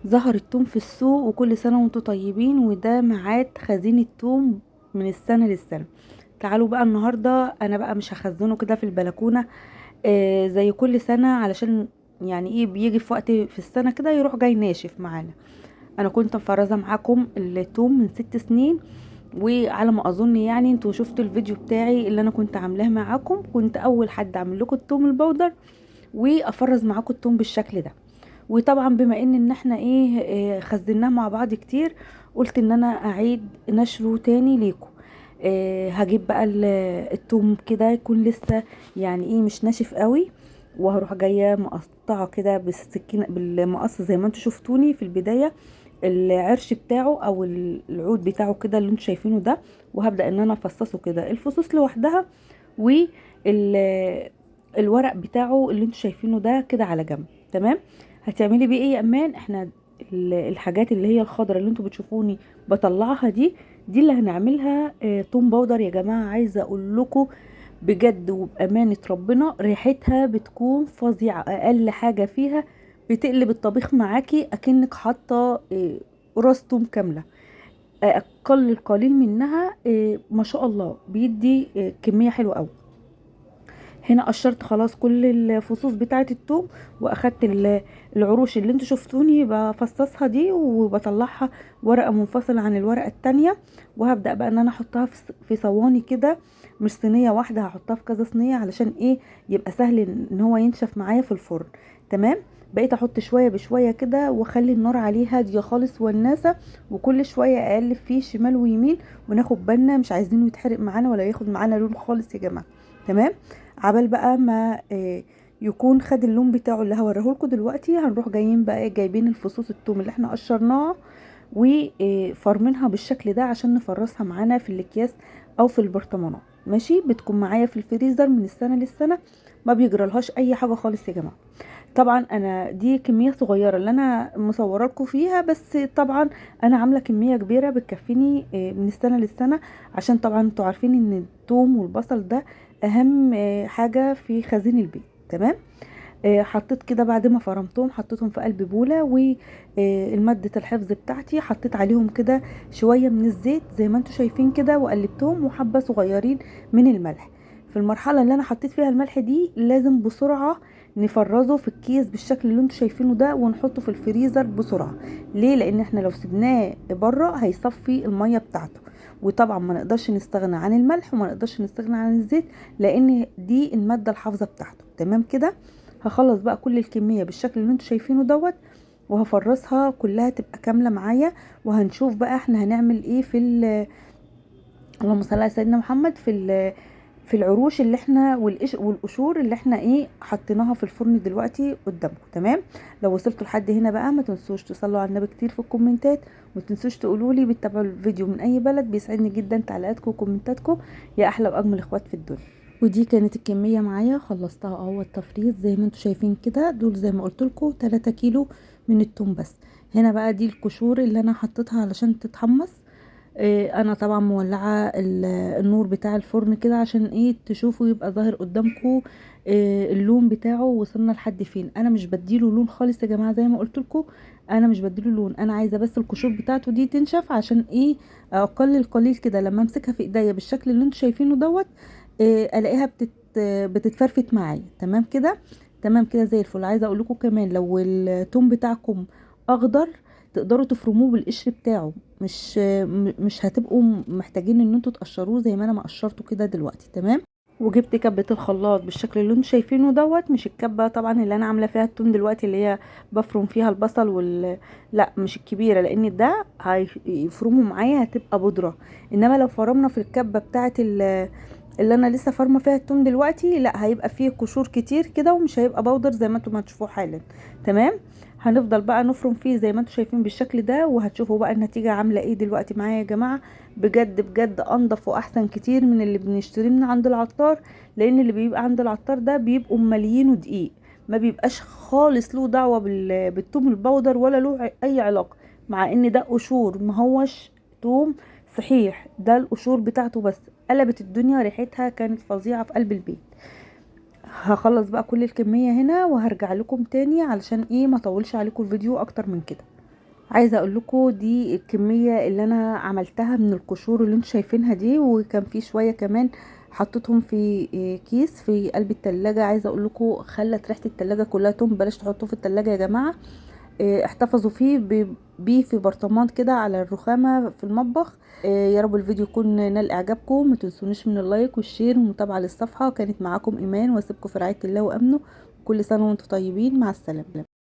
ظهر التوم في السوق، وكل سنة وانتم طيبين، وده ميعاد خزين التوم من السنة للسنة. تعالوا بقى النهاردة انا بقى مش هخزنه كده في البلكونة زي كل سنة، علشان يعني ايه بيجي في وقت في السنة كده يروح جاي ناشف معانا. انا كنت مفرزة معاكم التوم من 6 سنين، وعلى ما اظن يعني انتوا شفتوا الفيديو بتاعي اللي انا كنت عاملاه معاكم، كنت اول حد اعمل لكم التوم البودر وافرز معاكم التوم بالشكل ده. وطبعا بما ان احنا خزناه مع بعض كتير، قلت ان انا اعيد نشره تاني ليكم. هجيب بقى التوم كده يكون لسه يعني مش ناشف قوي، وهروح جايه مقطعه كده بالسكينه بالمقص زي ما انتوا شفتوني في البدايه، العرش بتاعه او العود بتاعه كده اللي انتوا شايفينه ده. وهبدا ان انا افصصه كده الفصوص لوحدها، والورق بتاعه اللي انتوا شايفينه ده كده على جنب. تمام. هتعملي بيه ايه يا امان؟ احنا الحاجات اللي هي الخضرة اللي انتوا بتشوفوني بطلعها دي اللي هنعملها توم باودر يا جماعة. عايزة اقول لكم بجد وبأمانة ربنا ريحتها بتكون فظيعة، اقل حاجة فيها بتقلب الطبيخ معاكي اكنك حاطة راس توم كاملة. اقل القليل منها ما شاء الله بيدي كمية حلوة قوي. هنا قشرت خلاص كل الفصوص بتاعه التوم، واخدت العروش اللي انتوا شفتوني بفصصها دي وبطلعها ورقه منفصله عن الورقه التانية. وهبدا بقى ان انا احطها في صواني كده، مش صينيه واحده، هحطها في كذا صينيه علشان يبقى سهل ان هو ينشف معايا في الفرن. تمام. بقيت احط شويه بشويه كده واخلي النار عليه هاديه خالص والناسه، وكل شويه اقلب فيه شمال ويمين، وناخد بالنا مش عايزينه يتحرق معانا ولا ياخد معانا لون خالص يا جماعه. تمام. عبال بقى ما يكون خد اللون بتاعه اللي هوريهولكوا دلوقتي، هنروح جايين بقى جايبين الفصوص التوم اللي احنا قشرناها وفرمينها بالشكل ده عشان نفرزها معانا في الاكياس او في البرطمانات. ماشي، بتكون معايا في الفريزر من السنه للسنه، ما بيجرالهاش اي حاجه خالص يا جماعه. طبعا انا دي كميه صغيره اللي انا مصوره لكم فيها، بس طبعا انا عامله كميه كبيره بتكفيني من السنه للسنه، عشان طبعا انتوا عارفين ان الثوم والبصل ده اهم حاجه في خزين البيت. تمام. حطيت كده بعد ما فرمتهم، حطيتهم في قلب بوله، والمادة الحفظ بتاعتي حطيت عليهم كده شويه من الزيت زي ما انتوا شايفين كده، وقلبتهم، وحبه صغيرين من الملح. في المرحله اللي انا حطيت فيها الملح دي لازم بسرعه نفرزه في الكيس بالشكل اللي انتوا شايفينه ده، ونحطه في الفريزر بسرعه. ليه؟ لان احنا لو سيبناه بره هيصفي الميه بتاعته. وطبعا ما نقدرش نستغنى عن الملح وما نقدرش نستغنى عن الزيت، لان دي الماده الحافظه بتاعته. تمام كده. هخلص بقى كل الكميه بالشكل اللي انتوا شايفينه دوت، وهفرزها كلها تبقى كامله معايا. وهنشوف بقى احنا هنعمل ايه اللهم صل على سيدنا محمد في العروش اللي احنا والقشور اللي احنا حطيناها في الفرن دلوقتي قدامكم. تمام. لو وصلتوا لحد هنا بقى ما تنسوش تصلوا على النبي كتير في الكومنتات، وما تنسوش تقولوا لي بتتابعوا الفيديو من اي بلد، بيسعدني جدا تعليقاتكم وكومنتاتكم. يا احلى واجمل اخوات في الدنيا. ودي كانت الكميه معايا، خلصتها اهو التفريز زي ما انتم شايفين كده. دول زي ما قلت لكم 3 كيلو من التوم بس. هنا بقى دي القشور اللي انا حطيتها علشان تتحمص. انا طبعا مولعه النور بتاع الفرن كده عشان تشوفوا يبقى ظاهر قدامكم اللون بتاعه وصلنا لحد فين. انا مش بديله لون خالص يا جماعه زي ما قلت لكم، انا مش بديله لون، انا عايزه بس القشور بتاعته دي تنشف عشان اقل القليل كده لما امسكها في ايديا بالشكل اللي انتوا شايفينه دوت الاقيها بتتفرفت معايا. تمام كده. تمام كده زي الفل. عايزه اقول لكم كمان لو التوم بتاعكم اخضر تقدروا تفرموه بالقشر بتاعه، مش هتبقوا محتاجين ان انتوا تقشروه زي ما انا ما قشرته كده دلوقتي. تمام. وجبت كبة الخلاط بالشكل اللي انتوا شايفينه دوت، مش الكبة طبعا اللي انا عامله فيها التوم دلوقتي اللي هي بفرم فيها البصل لا مش الكبيره، لان ده هيفرموا معايا هتبقى بودره. انما لو فرمنا في الكبة بتاعه اللي انا لسه فارمه فيها التوم دلوقتي، لا هيبقى فيه قشور كتير كده ومش هيبقى بودر زي ما انتم هتشوفوه حالا. تمام. هنفضل بقى نفرم فيه زي ما انتم شايفين بالشكل ده، وهتشوفوا بقى النتيجه عامله ايه دلوقتي معايا يا جماعه. بجد بجد انضف واحسن كتير من اللي بنشتريه من عند العطار، لان اللي بيبقى عند العطار ده بيبقوا ممليينه دقيق، ما بيبقاش خالص له دعوه بالثوم البودر ولا له اي علاقه، مع ان ده قشور ما هوش توم صحيح، ده القشور بتاعته بس. قلبت الدنيا، ريحتها كانت فظيعة في قلب البيت. هخلص بقى كل الكمية هنا وهرجع لكم تاني علشان ما اطولش عليكم الفيديو اكتر من كده. عايزه اقول لكم دي الكميه اللي انا عملتها من القشور اللي انتوا شايفينها دي، وكان في شويه كمان حطيتهم في كيس في قلب التلاجة. عايزه اقول لكم خلت ريحه التلاجة كلها توم. بلاش تحطوه في التلاجة يا جماعه. احتفظوا فيه بيه في برطمان كده على الرخامه في المطبخ. يا رب الفيديو يكون نال اعجابكم. ما تنسونيش من اللايك والشير والمتابعه للصفحه. كانت معاكم ايمان، واسيبكم في رعايه الله وامنه. كل سنه وانتم طيبين، مع السلامه.